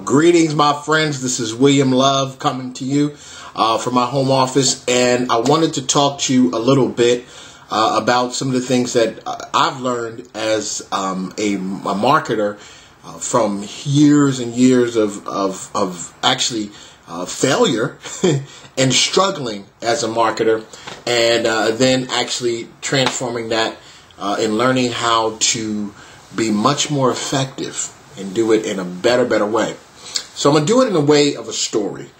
Greetings, my friends. This is William Love coming to you from my home office, and I wanted to talk to you a little bit about some of the things that I've learned as a marketer from years and years of actually failure and struggling as a marketer, and then actually transforming that and learning how to be much more effective and do it in a better way. So I'm going to do it in a way of a story.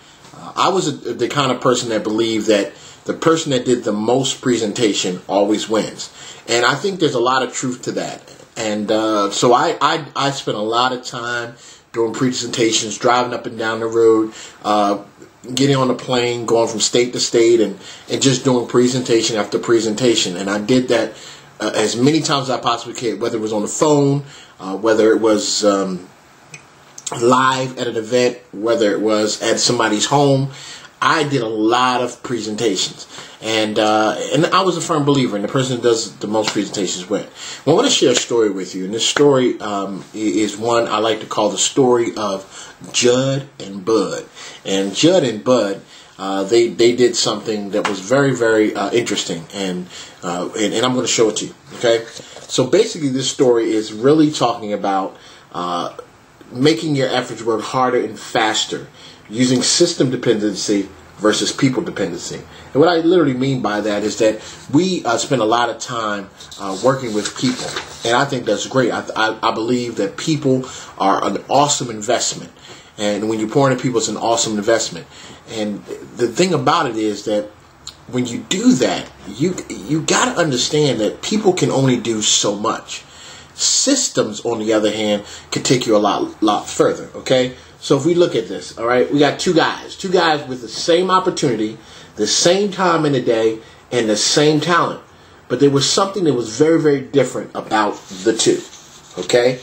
I was the kind of person that believed that the person that did the most presentation always wins. And I think there's a lot of truth to that. And so I spent a lot of time doing presentations, driving up and down the road, getting on a plane, going from state to state, and just doing presentation after presentation. And I did that as many times as I possibly could, whether it was on the phone, whether it was live at an event, whether it was at somebody's home. I did a lot of presentations, and I was a firm believer in the person that does the most presentations win. Well, I want to share a story with you, and this story is one I like to call the story of Judd and Bud. And Judd and Bud, they did something that was very interesting, and I'm going to show it to you. Okay, so basically, this story is really talking about making your efforts work harder and faster, using system dependency versus people dependency. And what I literally mean by that is that we spend a lot of time working with people, and I think that's great. I believe that people are an awesome investment, and when you pour into people, it's an awesome investment. And the thing about it is that when you do that, you got to understand that people can only do so much. Systems, on the other hand, can take you a lot further. Okay, so if we look at this, all right, we got two guys with the same opportunity, the same time in the day, and the same talent, but there was something that was very different about the two. Okay,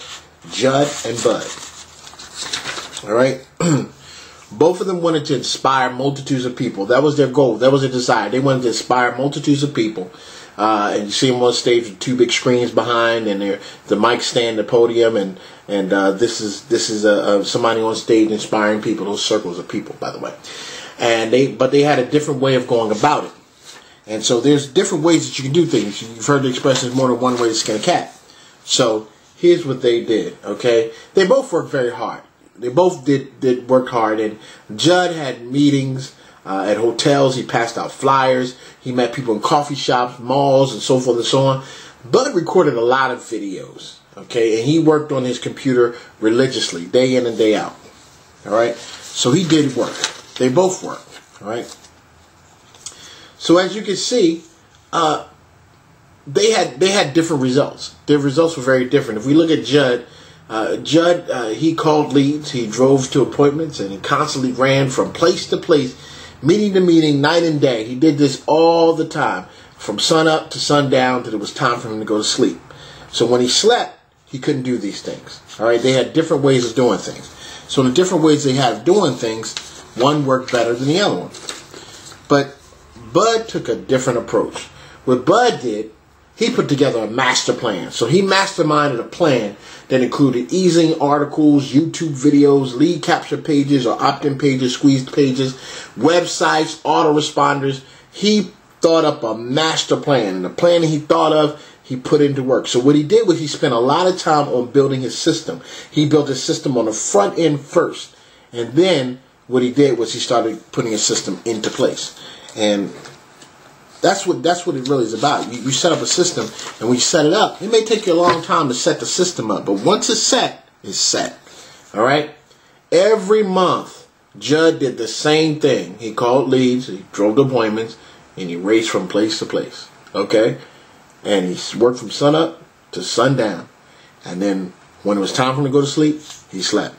Judd and Bud. All right. Both of them wanted to inspire multitudes of people. That was their goal. That was their desire. They wanted to inspire multitudes of people. And you see them on stage with two big screens behind, and the mic stand, the podium, and this is somebody on stage inspiring people. Those circles of people, by the way. But they had a different way of going about it. And so there's different ways that you can do things. You've heard the expression, "There's more than one way to skin a cat." So here's what they did. Okay, they both worked very hard. They both did work hard, and Judd had meetings at hotels. He passed out flyers. He met people in coffee shops, malls, and so forth and so on. Bud recorded a lot of videos, okay, and he worked on his computer religiously, day in and day out. All right, so he did work. They both worked. All right. So as you can see, they had different results. Their results were very different. If we look at Judd. He called leads, he drove to appointments, and he constantly ran from place to place, meeting to meeting, night and day. He did this all the time, from sun up to sundown till it was time for him to go to sleep. So when he slept, he couldn't do these things. All right, they had different ways of doing things. So the different ways they had of doing things, one worked better than the other one. But Bud took a different approach. What Bud did, he put together a master plan. So he masterminded a plan that included easing articles, YouTube videos, lead capture pages or opt-in pages, squeezed pages, websites, autoresponders. He thought up a master plan. And the plan that he thought of, he put into work. So what he did was he spent a lot of time on building his system. He built his system on the front end first. And then what he did was he started putting his system into place. And that's what it really is about. You set up a system, and when you set it up, it may take you a long time to set the system up, but once it's set, it's set. All right? Every month, Judd did the same thing. He called leads, he drove to appointments, and he raced from place to place. Okay? And he worked from sun up to sundown. And then when it was time for him to go to sleep, he slept.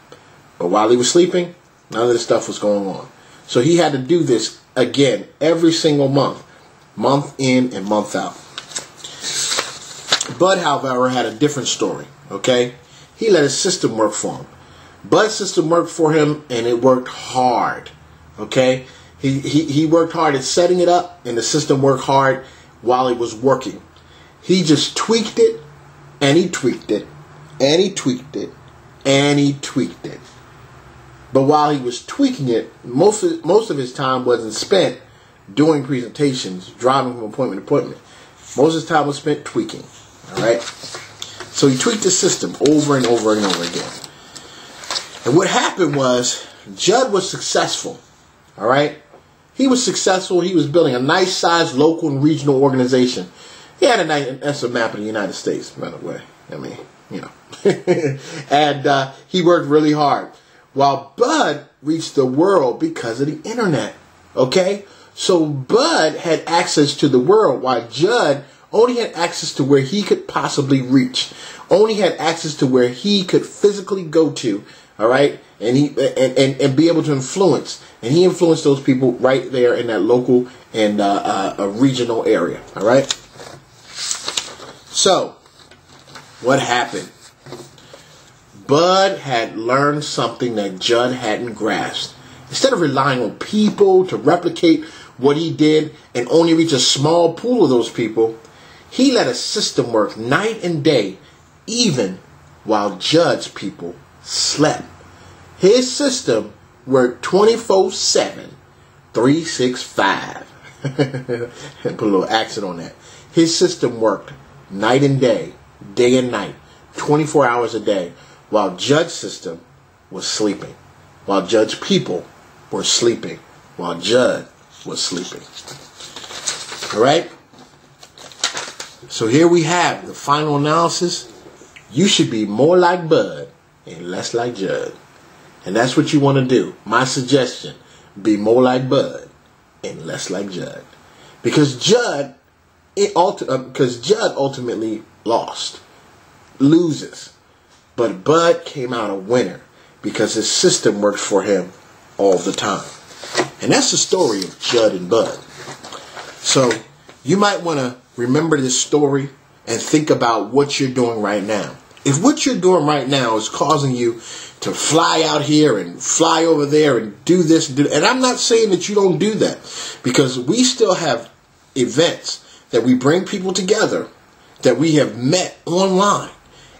But while he was sleeping, none of this stuff was going on. So he had to do this again every single month. Month in and month out. Bud, however, had a different story. Okay, he let his system work for him. Bud's system worked for him, and it worked hard. Okay, he worked hard at setting it up, and the system worked hard while it was working. He just tweaked it, and he tweaked it, and he tweaked it, and he tweaked it. But while he was tweaking it, most of his time wasn't spent doing presentations, driving from appointment to appointment. Most of his time was spent tweaking. All right. So he tweaked the system over and over and over again. And what happened was Judd was successful. All right. He was successful. He was building a nice sized local and regional organization. He had that's a map of the United States, by the way. I mean, you know. And he worked really hard. While Bud reached the world because of the internet. Okay? So Bud had access to the world, while Judd only had access to where he could possibly reach. Only had access to where he could physically go to. All right? And he and be able to influence. And he influenced those people right there in that local and a regional area. All right? So, what happened? Bud had learned something that Judd hadn't grasped. Instead of relying on people to replicate what he did and only reach a small pool of those people, he let a system work night and day, even while Judd's people slept. His system worked 24/7, 365. Put a little accent on that. His system worked night and day and night, 24 hours a day, while Judd's system was sleeping. While Judd's people were sleeping. While Judd was sleeping. All right? So here we have the final analysis. You should be more like Bud and less like Judd. And that's what you want to do. My suggestion, be more like Bud and less like Judd. Because Judd ultimately loses. But Bud came out a winner because his system worked for him all the time. And that's the story of Judd and Bud. So you might want to remember this story and think about what you're doing right now. If what you're doing right now is causing you to fly out here and fly over there and do this and do that, and I'm not saying that you don't do that, because we still have events that we bring people together that we have met online.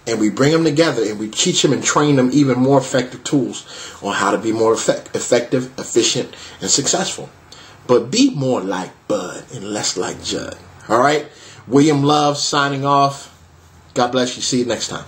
And we bring them together and we teach them and train them even more effective tools on how to be more effective, efficient, and successful. But be more like Bud and less like Judd. All right? William Love signing off. God bless you. See you next time.